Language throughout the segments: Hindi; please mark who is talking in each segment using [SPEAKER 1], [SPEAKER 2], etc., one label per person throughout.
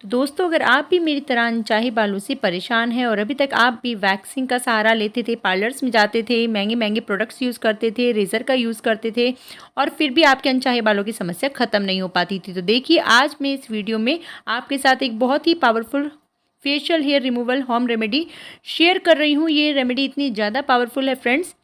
[SPEAKER 1] तो दोस्तों, अगर आप भी मेरी तरह अनचाहे बालों से परेशान हैं और अभी तक आप भी वैक्सिंग का सहारा लेते थे, पार्लर्स में जाते थे, महंगे महंगे प्रोडक्ट्स यूज़ करते थे, रेज़र का यूज़ करते थे और फिर भी आपके अनचाहे बालों की समस्या ख़त्म नहीं हो पाती थी, तो देखिए आज मैं इस वीडियो में आपके साथ एक बहुत ही powerful facial hair removal home remedy share कर रही हूँ। ये रेमेडी इतनी ज़्यादा पावरफुल है फ्रेंड्स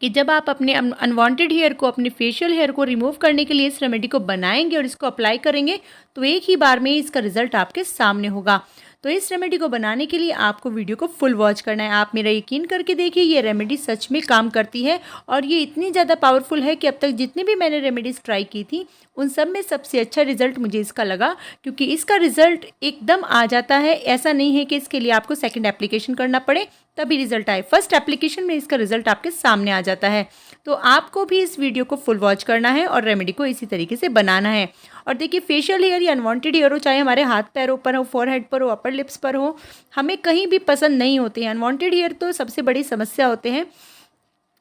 [SPEAKER 1] कि जब आप अपने अनवांटेड हेयर को, अपने फेशियल हेयर को रिमूव करने के लिए इस रेमेडी को बनाएंगे और इसको अप्लाई करेंगे तो एक ही बार में इसका रिजल्ट आपके सामने होगा। तो इस रेमेडी को बनाने के लिए आपको वीडियो को फुल वॉच करना है। आप मेरा यकीन करके देखिए, ये रेमेडी सच में काम करती है और ये इतनी ज़्यादा पावरफुल है कि अब तक जितनी भी मैंने रेमेडीज़ ट्राई की थी उन सब में सबसे अच्छा रिजल्ट मुझे इसका लगा, क्योंकि इसका रिजल्ट एकदम आ जाता है। ऐसा नहीं है कि इसके लिए आपको सेकेंड एप्लीकेशन करना पड़े तभी रिजल्ट आए, फर्स्ट एप्लीकेशन में इसका रिजल्ट आपके सामने आ जाता है। तो आपको भी इस वीडियो को फुल वॉच करना है और रेमेडी को इसी तरीके से बनाना है। और देखिए, फेशियल हेयर या अनवांटेड हेयर हो, चाहे हमारे हाथ पैरों पर हो, फोरहेड पर हो, अपर लिप्स पर हो, हमें कहीं भी पसंद नहीं होते हैं। अनवांटेड हेयर तो सबसे बड़ी समस्या होते हैं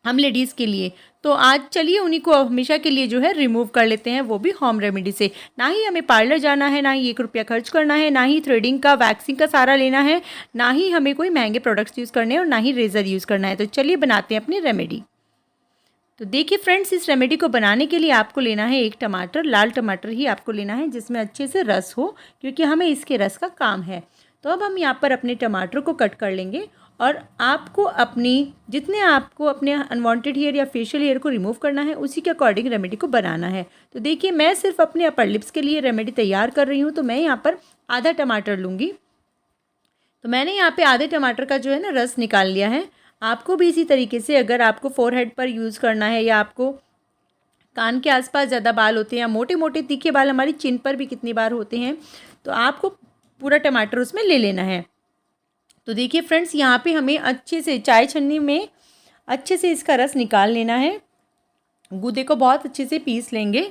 [SPEAKER 1] हम लेडीज़ के लिए। तो आज चलिए उन्हीं को हमेशा के लिए जो है रिमूव कर लेते हैं, वो भी होम रेमेडी से। ना ही हमें पार्लर जाना है, ना ही 1 रुपया खर्च करना है, ना ही थ्रेडिंग का, वैक्सिंग का सहारा लेना है, ना ही हमें कोई महंगे प्रोडक्ट्स यूज़ करने हैं और ना ही रेज़र यूज़ करना है। तो चलिए बनाते हैं अपनी रेमेडी। तो देखिए फ्रेंड्स, इस रेमेडी को बनाने के लिए आपको लेना है 1 टमाटर। लाल टमाटर ही आपको लेना है जिसमें अच्छे से रस हो, क्योंकि हमें इसके रस का काम है। तो अब हम यहाँ पर अपने टमाटर को कट कर लेंगे और आपको जितने आपको अपने अनवांटेड हेयर या फेशियल हेयर को रिमूव करना है उसी के अकॉर्डिंग रेमेडी को बनाना है। तो देखिए, मैं सिर्फ अपने अपर लिप्स के लिए रेमेडी तैयार कर रही हूँ, तो मैं यहाँ पर आधा टमाटर लूँगी। तो मैंने यहाँ पे आधे टमाटर का जो है ना रस निकाल लिया है। आपको भी इसी तरीके से, अगर आपको फोरहेड पर यूज़ करना है या आपको कान के आसपास ज़्यादा बाल होते हैं या मोटे मोटे तीखे बाल हमारी चिन पर भी कितनी बार होते हैं, तो आपको पूरा टमाटर उसमें ले लेना है। तो देखिए फ्रेंड्स, यहाँ पे हमें अच्छे से चाय छन्नी में अच्छे से इसका रस निकाल लेना है। गूदे को बहुत अच्छे से पीस लेंगे।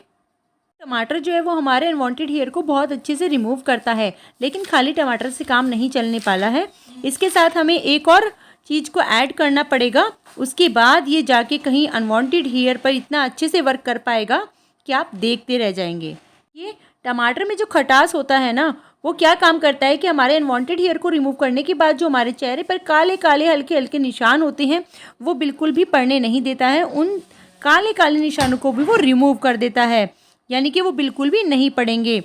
[SPEAKER 1] टमाटर जो है वो हमारे अनवांटेड हेयर को बहुत अच्छे से रिमूव करता है, लेकिन खाली टमाटर से काम नहीं चलने वाला है। इसके साथ हमें एक और चीज़ को ऐड करना पड़ेगा, उसके बाद ये जाके कहीं अनवांटेड हेयर पर इतना अच्छे से वर्क कर पाएगा कि आप देखते रह जाएंगे। ये टमाटर में जो खटास होता है ना, वो क्या काम करता है कि हमारे अनवांटेड हेयर को रिमूव करने के बाद जो हमारे चेहरे पर काले काले हल्के हल्के निशान होते हैं वो बिल्कुल भी पड़ने नहीं देता है। उन काले काले निशानों को भी वो रिमूव कर देता है, यानी कि वो बिल्कुल भी नहीं पड़ेंगे।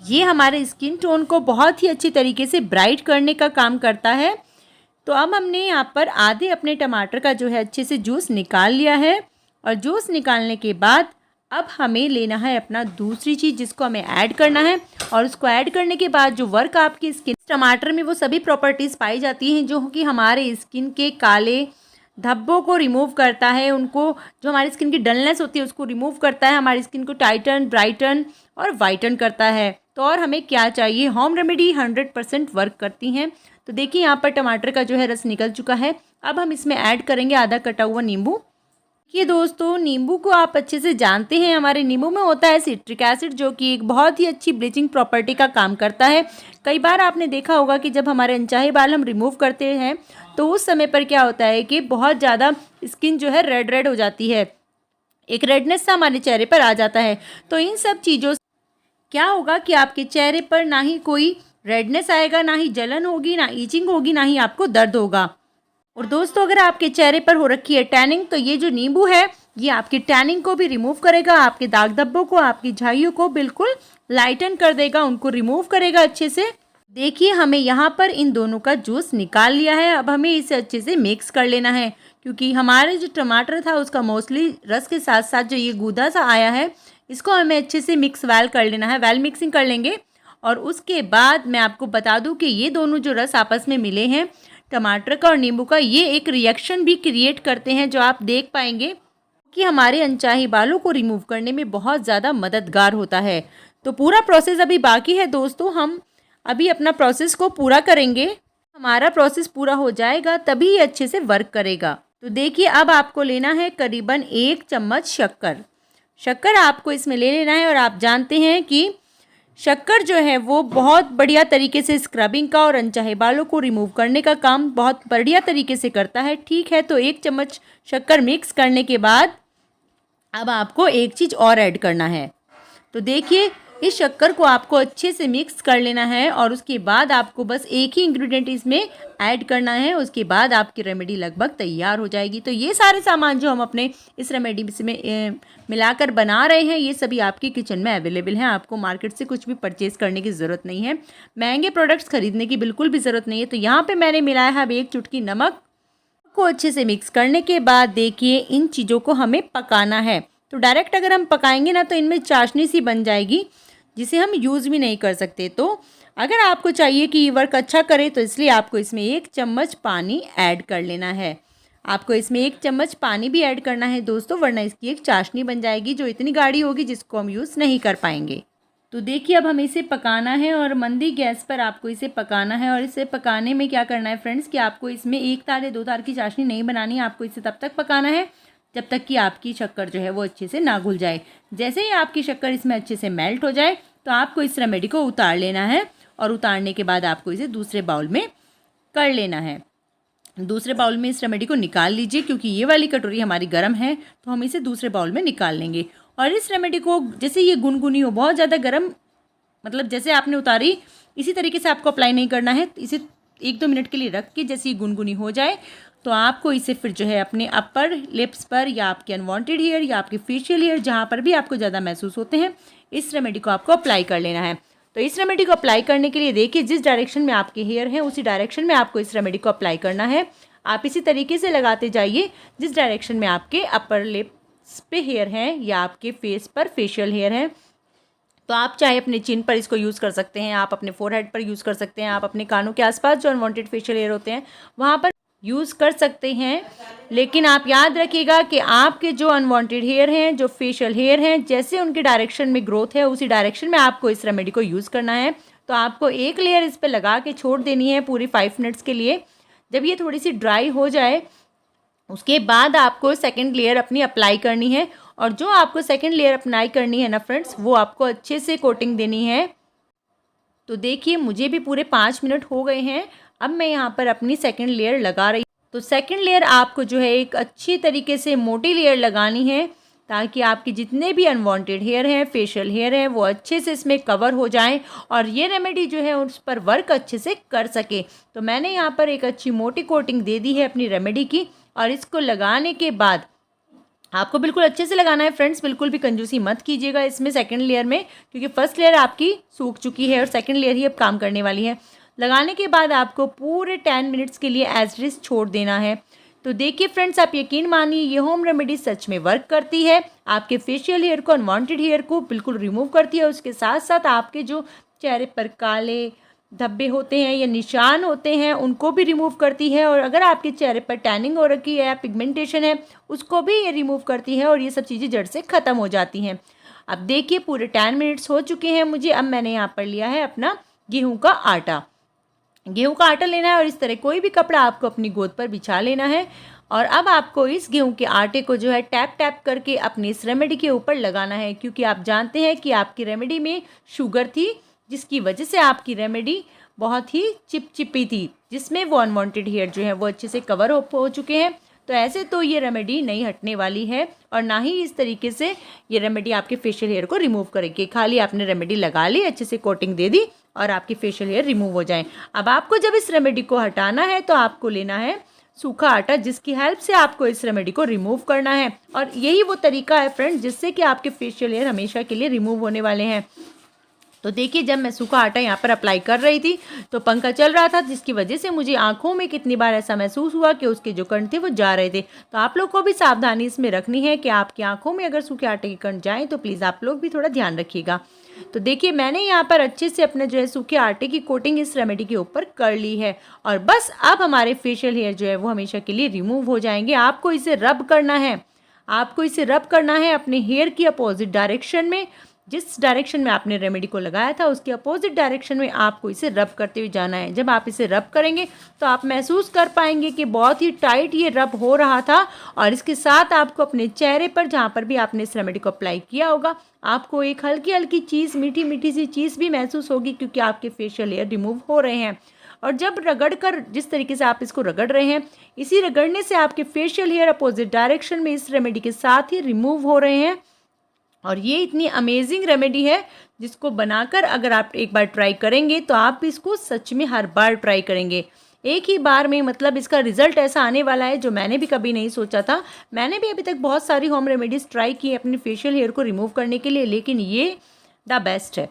[SPEAKER 1] ये हमारे स्किन टोन को बहुत ही अच्छी तरीके से ब्राइट करने का काम करता है। तो अब हमने यहाँ पर आधे अपने टमाटर का जो है अच्छे से जूस निकाल लिया है और जूस निकालने के बाद अब हमें लेना है अपना दूसरी चीज़ जिसको हमें ऐड करना है। और उसको ऐड करने के बाद जो वर्क आपकी स्किन टमाटर में वो सभी प्रॉपर्टीज़ पाई जाती हैं जो कि हमारे स्किन के काले धब्बों को रिमूव करता है, उनको जो हमारी स्किन की डलनेस होती है उसको रिमूव करता है, हमारी स्किन को टाइटन, ब्राइटन और वाइटन करता है। तो और हमें क्या चाहिए, होम रेमेडी 100% वर्क करती हैं। तो देखिए, यहाँ पर टमाटर का जो है रस निकल चुका है। अब हम इसमें ऐड करेंगे आधा कटा हुआ नींबू। ये दोस्तों, नींबू को आप अच्छे से जानते हैं, हमारे नींबू में होता है सिट्रिक एसिड, जो कि एक बहुत ही अच्छी ब्लीचिंग प्रॉपर्टी का काम करता है। कई बार आपने देखा होगा कि जब हमारे अनचाहे बाल हम रिमूव करते हैं तो उस समय पर क्या होता है कि बहुत ज़्यादा स्किन जो है रेड रेड हो जाती है, एक रेडनेस सा हमारे चेहरे पर आ जाता है। तो इन सब चीज़ों से क्या होगा कि आपके चेहरे पर ना ही कोई रेडनेस आएगा, ना ही जलन होगी, ना ईचिंग होगी, ना ही आपको दर्द होगा। और दोस्तों, अगर आपके चेहरे पर हो रखी है टैनिंग, तो ये जो नींबू है ये आपकी टैनिंग को भी रिमूव करेगा, आपके दाग धब्बों को, आपकी झाइयों को बिल्कुल लाइटन कर देगा, उनको रिमूव करेगा अच्छे से। देखिए, हमें यहाँ पर इन दोनों का जूस निकाल लिया है। अब हमें इसे अच्छे से मिक्स कर लेना है, क्योंकि हमारे जो टमाटर था उसका मोस्टली रस के साथ साथ जो ये गूदा सा आया है इसको हमें अच्छे से मिक्स वेल कर लेना है, वेल मिक्सिंग कर लेंगे। और उसके बाद मैं आपको बता दूं कि ये दोनों जो रस आपस में मिले हैं, टमाटर का और नींबू का, ये एक रिएक्शन भी क्रिएट करते हैं जो आप देख पाएंगे कि हमारे अनचाही बालों को रिमूव करने में बहुत ज़्यादा मददगार होता है। तो पूरा प्रोसेस अभी बाकी है दोस्तों, हम अभी अपना प्रोसेस को पूरा करेंगे। हमारा प्रोसेस पूरा हो जाएगा तभी ये अच्छे से वर्क करेगा। तो देखिए, अब आपको लेना है करीबन 1 चम्मच शक्कर आपको इसमें ले लेना है। और आप जानते हैं कि शक्कर जो है वो बहुत बढ़िया तरीके से स्क्रबिंग का और अनचाहे बालों को रिमूव करने का काम बहुत बढ़िया तरीके से करता है। ठीक है, तो 1 चम्मच शक्कर मिक्स करने के बाद अब आपको एक चीज़ और ऐड करना है। तो देखिए, इस शक्कर को आपको अच्छे से मिक्स कर लेना है और उसके बाद आपको बस एक ही इंग्रेडिएंट इसमें ऐड करना है। उसके बाद आपकी रेमेडी लगभग तैयार हो जाएगी। तो ये सारे सामान जो हम अपने इस रेमेडी में मिलाकर बना रहे हैं, ये सभी आपकी किचन में अवेलेबल हैं। आपको मार्केट से कुछ भी परचेज़ करने की ज़रूरत नहीं है, महंगे प्रोडक्ट्स खरीदने की बिल्कुल भी ज़रूरत नहीं है। तो यहाँ पर मैंने मिलाया है अब 1 चुटकी नमक को। अच्छे से मिक्स करने के बाद देखिए इन चीज़ों को हमें पकाना है। तो डायरेक्ट अगर हम पकाएंगे ना तो इनमें चाशनी सी बन जाएगी, जिसे हम यूज़ भी नहीं कर सकते। तो अगर आपको चाहिए कि ये वर्क अच्छा करे तो इसलिए आपको इसमें 1 चम्मच पानी ऐड कर लेना है। आपको इसमें 1 चम्मच पानी भी ऐड करना है दोस्तों, वरना इसकी एक चाशनी बन जाएगी जो इतनी गाढ़ी होगी जिसको हम यूज़ नहीं कर पाएंगे। तो देखिए अब हमें इसे पकाना है और मंदी गैस पर आपको इसे पकाना है। और इसे पकाने में क्या करना है फ्रेंड्स कि आपको इसमें 1 तार या 2 तार की चाशनी नहीं बनानी है। आपको इसे तब तक पकाना है जब तक कि आपकी शक्कर जो है वो अच्छे से ना घुल जाए। जैसे ही आपकी शक्कर इसमें अच्छे से मेल्ट हो जाए तो आपको इस रेमेडी को उतार लेना है और उतारने के बाद आपको इसे दूसरे बाउल में कर लेना है। दूसरे बाउल में इस रेमेडी को निकाल लीजिए, क्योंकि ये वाली कटोरी हमारी गर्म है तो हम इसे दूसरे बाउल में निकाल लेंगे। और इस रेमेडी को जैसे ये गुनगुनी हो, बहुत ज़्यादा गर्म, मतलब जैसे आपने उतारी इसी तरीके से आपको अप्लाई नहीं करना है। इसे 1-2 मिनट के लिए रख के जैसे ये गुनगुनी हो जाए तो आपको इसे फिर जो है अपने अपर लिप्स पर या आपके अनवांटेड हेयर या आपके फेशियल हेयर, जहाँ पर भी आपको ज़्यादा महसूस होते हैं, इस रेमेडी को आपको अप्लाई कर लेना है। तो इस रेमेडी को अप्लाई करने के लिए देखिए जिस डायरेक्शन में आपके हेयर हैं उसी डायरेक्शन में आपको इस रेमेडी को अप्लाई करना है। आप इसी तरीके से लगाते जाइए जिस डायरेक्शन में आपके अपर लिप्स पे हेयर हैं या आपके फेस पर फेशियल हेयर हैं। तो आप चाहे अपने चिन पर इसको यूज़ कर सकते हैं, आप अपने फोरहेड पर यूज़ कर सकते हैं, आप अपने कानों के आसपास जो अनवांटेड फेशियल हेयर होते हैं वहाँ पर यूज़ कर सकते हैं। लेकिन आप याद रखिएगा कि आपके जो अनवांटेड हेयर हैं, जो फेशियल हेयर हैं, जैसे उनके डायरेक्शन में ग्रोथ है उसी डायरेक्शन में आपको इस रेमेडी को यूज़ करना है। तो आपको एक लेयर इस पर लगा के छोड़ देनी है पूरी 5 मिनट्स के लिए। जब ये थोड़ी सी ड्राई हो जाए उसके बाद आपको सेकेंड लेयर अपनी अप्लाई करनी है। और जो आपको सेकेंड लेयर अप्लाई करनी है ना फ्रेंड्स, वो आपको अच्छे से कोटिंग देनी है। तो देखिए मुझे भी पूरे 5 मिनट हो गए हैं। अब मैं यहाँ पर अपनी सेकंड लेयर लगा रही हूँ। तो सेकंड लेयर आपको जो है एक अच्छी तरीके से मोटी लेयर लगानी है ताकि आपके जितने भी अनवांटेड हेयर हैं, फेशियल हेयर हैं, वो अच्छे से इसमें कवर हो जाएं और ये रेमेडी जो है उस पर वर्क अच्छे से कर सके। तो मैंने यहाँ पर एक अच्छी मोटी कोटिंग दे दी है अपनी रेमेडी की। और इसको लगाने के बाद आपको बिल्कुल अच्छे से लगाना है फ्रेंड्स, बिल्कुल भी कंजूसी मत कीजिएगा इसमें सेकंड लेयर में, क्योंकि फर्स्ट लेयर आपकी सूख चुकी है और सेकंड लेयर ही अब काम करने वाली है। लगाने के बाद आपको पूरे 10 मिनट्स के लिए एज इट इज छोड़ देना है। तो देखिए फ्रेंड्स, आप यकीन मानिए ये होम रेमेडी सच में वर्क करती है। आपके फेशियल हेयर को, अनवांटेड हेयर को बिल्कुल रिमूव करती है। उसके साथ साथ आपके जो चेहरे पर काले धब्बे होते हैं या निशान होते हैं उनको भी रिमूव करती है। और अगर आपके चेहरे पर टैनिंग हो रखी है या पिगमेंटेशन है उसको भी ये रिमूव करती है और ये सब चीज़ें जड़ से ख़त्म हो जाती हैं। अब देखिए पूरे 10 मिनट्स हो चुके हैं मुझे। अब मैंने यहाँ पर लिया है अपना गेहूं का आटा। गेहूं का आटा लेना है और इस तरह कोई भी कपड़ा आपको अपनी गोद पर बिछा लेना है। और अब आपको इस गेहूं के आटे को जो है टैप टैप करके अपनी इस रेमेडी के ऊपर लगाना है, क्योंकि आप जानते हैं कि आपकी रेमेडी में शुगर थी, जिसकी वजह से आपकी रेमेडी बहुत ही चिपचिपी थी, जिसमें वो अनवांटेड हेयर जो है वो अच्छे से कवर हो चुके हैं। तो ऐसे तो ये रेमेडी नहीं हटने वाली है और ना ही इस तरीके से ये रेमेडी आपके फेशियल हेयर को रिमूव करेगी। खाली आपने रेमेडी लगा ली, अच्छे से कोटिंग दे दी और आपकी फेशियल हेयर रिमूव हो जाए। अब आपको जब इस रेमेडी को हटाना है तो आपको लेना है सूखा आटा, जिसकी हेल्प से आपको इस रेमेडी को रिमूव करना है। और यही वो तरीका है फ्रेंड्स जिससे कि आपके फेशियल हेयर हमेशा के लिए रिमूव होने वाले हैं। तो देखिए जब मैं सूखा आटा यहाँ पर अप्लाई कर रही थी तो पंखा चल रहा था, जिसकी वजह से मुझे आंखों में कितनी बार ऐसा महसूस हुआ कि उसके जो कण थे वो जा रहे थे। तो आप लोग को भी सावधानी इसमें रखनी है कि आपकी आंखों में अगर सूखे आटे के कण जाएँ तो प्लीज़ आप लोग भी थोड़ा ध्यान रखिएगा। तो देखिए मैंने यहाँ पर अच्छे से अपने जो है सूखे आटे की कोटिंग इस रेमेडी के ऊपर कर ली है और बस अब हमारे फेशियल हेयर जो है वो हमेशा के लिए रिमूव हो जाएंगे। आपको इसे रब करना है, आपको इसे रब करना है अपने हेयर की अपोजिट डायरेक्शन में। जिस डायरेक्शन में आपने रेमेडी को लगाया था उसके अपोजिट डायरेक्शन में आपको इसे रब करते हुए जाना है। जब आप इसे रब करेंगे तो आप महसूस कर पाएंगे कि बहुत ही टाइट ये रब हो रहा था। और इसके साथ आपको अपने चेहरे पर, जहाँ पर भी आपने इस रेमेडी को अप्लाई किया होगा, आपको एक हल्की हल्की चीज़, मीठी मीठी सी चीज़ भी महसूस होगी, क्योंकि आपके फेशियल हेयर रिमूव हो रहे हैं। और जब रगड़ कर, जिस तरीके से आप इसको रगड़ रहे हैं, इसी रगड़ने से आपके फेशियल हेयर अपोजिट डायरेक्शन में इस रेमेडी के साथ ही रिमूव हो रहे हैं और ये इतनी अमेजिंग रेमेडी है जिसको बनाकर अगर आप एक बार ट्राई करेंगे तो आप इसको सच में हर बार ट्राई करेंगे एक ही बार में। मतलब इसका रिजल्ट ऐसा आने वाला है जो मैंने भी कभी नहीं सोचा था। मैंने भी अभी तक बहुत सारी होम रेमेडीज़ ट्राई की है अपने फेशियल हेयर को रिमूव करने के लिए, लेकिन ये द बेस्ट है।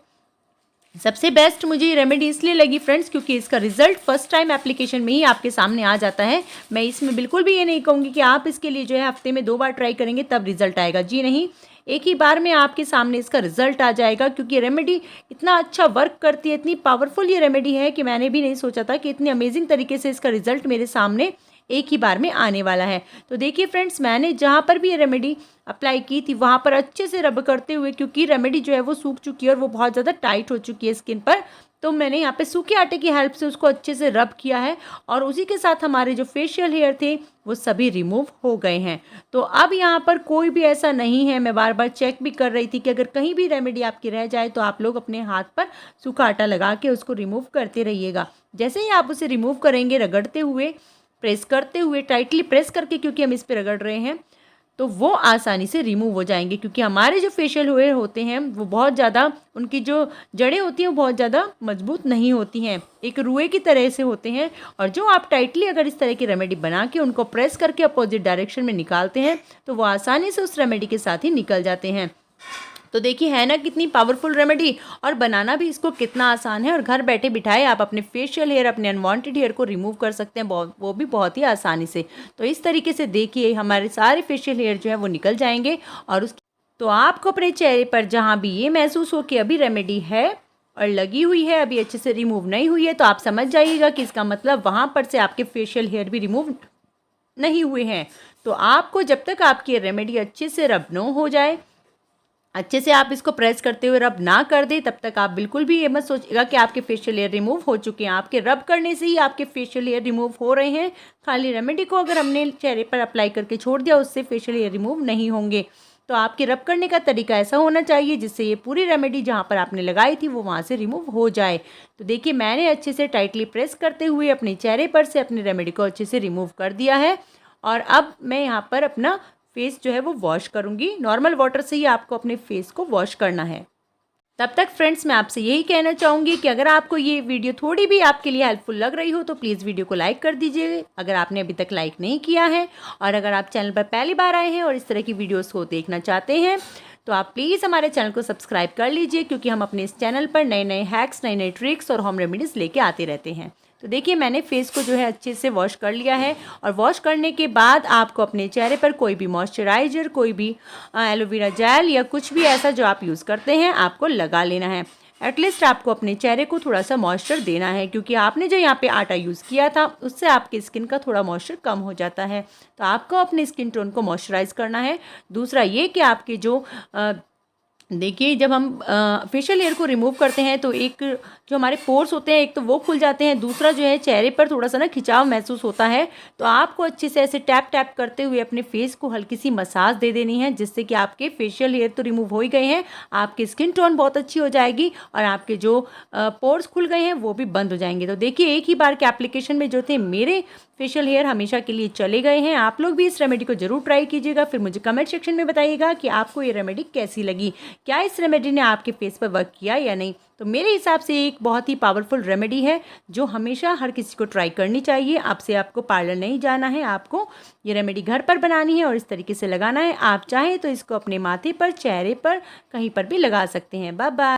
[SPEAKER 1] सबसे बेस्ट मुझे ये रेमेडी इसलिए लगी फ्रेंड्स क्योंकि इसका रिजल्ट फर्स्ट टाइम एप्लीकेशन में ही आपके सामने आ जाता है। मैं इसमें बिल्कुल भी ये नहीं कहूँगी कि आप इसके लिए जो है हफ्ते में 2 बार ट्राई करेंगे तब रिजल्ट आएगा, जी नहीं, एक ही बार में आपके सामने इसका रिजल्ट आ जाएगा क्योंकि ये रेमेडी इतना अच्छा वर्क करती है, इतनी पावरफुल ये रेमेडी है कि मैंने भी नहीं सोचा था कि इतनी अमेजिंग तरीके से इसका रिजल्ट मेरे सामने एक ही बार में आने वाला है। तो देखिए फ्रेंड्स, मैंने जहाँ पर भी ये रेमेडी अप्लाई की थी वहाँ पर अच्छे से रब करते हुए, क्योंकि रेमेडी जो है वो सूख चुकी है और वो बहुत ज़्यादा टाइट हो चुकी है स्किन पर, तो मैंने यहाँ पे सूखे आटे की हेल्प से उसको अच्छे से रब किया है और उसी के साथ हमारे जो फेशियल हेयर थे वो सभी रिमूव हो गए हैं। तो अब यहाँ पर कोई भी ऐसा नहीं है, मैं बार बार चेक भी कर रही थी कि अगर कहीं भी रेमेडी आपकी रह जाए तो आप लोग अपने हाथ पर सूखा आटा लगा के उसको रिमूव करते रहिएगा। जैसे ही आप उसे रिमूव करेंगे, रगड़ते हुए, प्रेस करते हुए, टाइटली प्रेस करके, क्योंकि हम इस पर रगड़ रहे हैं, तो वो आसानी से रिमूव हो जाएंगे। क्योंकि हमारे जो फेशियल हेयर होते हैं वो बहुत ज़्यादा, उनकी जो जड़ें होती हैं वो बहुत ज़्यादा मजबूत नहीं होती हैं, एक रुए की तरह से होते हैं। और जो आप टाइटली अगर इस तरह की रेमेडी बना के उनको प्रेस करके अपोजिट डायरेक्शन में निकालते हैं तो वो आसानी से उस रेमेडी के साथ ही निकल जाते हैं। तो देखिए है ना कितनी पावरफुल रेमेडी, और बनाना भी इसको कितना आसान है, और घर बैठे बिठाए आप अपने फेशियल हेयर, अपने अनवांटेड हेयर को रिमूव कर सकते हैं, वो भी बहुत ही आसानी से। तो इस तरीके से देखिए हमारे सारे फेशियल हेयर जो है वो निकल जाएंगे। और उस तो आपको अपने चेहरे पर जहाँ भी ये महसूस हो कि अभी रेमेडी है और लगी हुई है, अभी अच्छे से रिमूव नहीं हुई है, तो आप समझ जाइएगा कि इसका मतलब वहाँ पर से आपके फेशियल हेयर भी रिमूव नहीं हुए हैं। तो आपको जब तक आपकी रेमेडी अच्छे से रब न हो जाए, अच्छे से आप इसको प्रेस करते हुए रब ना कर दे, तब तक आप बिल्कुल भी ये मत सोचिएगा कि आपके फेशियल हेयर रिमूव हो चुके हैं। आपके रब करने से ही आपके फेशियल हेयर रिमूव हो रहे हैं। खाली रेमेडी को अगर हमने चेहरे पर अप्लाई करके छोड़ दिया, उससे फेशियल हेयर रिमूव नहीं होंगे। तो आपके रब करने का तरीका ऐसा होना चाहिए जिससे ये पूरी रेमेडी जहाँ पर आपने लगाई थी वो वहाँ से रिमूव हो जाए। तो देखिए मैंने अच्छे से टाइटली प्रेस करते हुए अपने चेहरे पर से अपनी रेमेडी को अच्छे से रिमूव कर दिया है। और अब मैं यहाँ पर अपना फेस जो है वो वॉश करूँगी। नॉर्मल वाटर से ही आपको अपने फेस को वॉश करना है। तब तक फ्रेंड्स मैं आपसे यही कहना चाहूँगी कि अगर आपको ये वीडियो थोड़ी भी आपके लिए हेल्पफुल लग रही हो तो प्लीज़ वीडियो को लाइक कर दीजिए अगर आपने अभी तक लाइक नहीं किया है। और अगर आप चैनल पर पहली बार आए हैं और इस तरह की वीडियोस को देखना चाहते हैं तो आप प्लीज़ हमारे चैनल को सब्सक्राइब कर लीजिए, क्योंकि हम अपने इस चैनल पर नए नए हैक्स, नए नए ट्रिक्स और होम रेमेडीज़ लेके आते रहते हैं। तो देखिए मैंने फेस को जो है अच्छे से वॉश कर लिया है, और वॉश करने के बाद आपको अपने चेहरे पर कोई भी मॉइस्चराइज़र, कोई भी एलोवेरा जेल या कुछ भी ऐसा जो आप यूज़ करते हैं आपको लगा लेना है। एटलीस्ट आपको अपने चेहरे को थोड़ा सा मॉइस्चर देना है, क्योंकि आपने जो यहाँ पे आटा यूज़ किया था उससे आपकी स्किन का थोड़ा मॉइस्चर कम हो जाता है। तो आपको अपने स्किन टोन को मॉइस्चराइज़ करना है। दूसरा ये कि आपके जो देखिए जब हम फेशियल हेयर को रिमूव करते हैं तो एक जो हमारे पोर्स होते हैं, एक तो वो खुल जाते हैं, दूसरा जो है चेहरे पर थोड़ा सा ना खिंचाव महसूस होता है। तो आपको अच्छे से ऐसे टैप टैप करते हुए अपने फेस को हल्की सी मसाज दे देनी है, जिससे कि आपके फेशियल हेयर तो रिमूव हो ही गए हैं, आपकी स्किन टोन बहुत अच्छी हो जाएगी और आपके जो पोर्स खुल गए हैं वो भी बंद हो जाएंगे। तो देखिए एक ही बार के एप्लीकेशन में जो थे मेरे फेशियल हेयर हमेशा के लिए चले गए हैं। आप लोग भी इस रेमेडी को जरूर ट्राई कीजिएगा, फिर मुझे कमेंट सेक्शन में बताइएगा कि आपको ये रेमेडी कैसी लगी, क्या इस रेमेडी ने आपके फेस पर वर्क किया या नहीं। तो मेरे हिसाब से एक बहुत ही पावरफुल रेमेडी है जो हमेशा हर किसी को ट्राई करनी चाहिए। आपसे आपको पार्लर नहीं जाना है, आपको ये रेमेडी घर पर बनानी है और इस तरीके से लगाना है। आप चाहें तो इसको अपने माथे पर, चेहरे पर, कहीं पर भी लगा सकते हैं। Bye bye.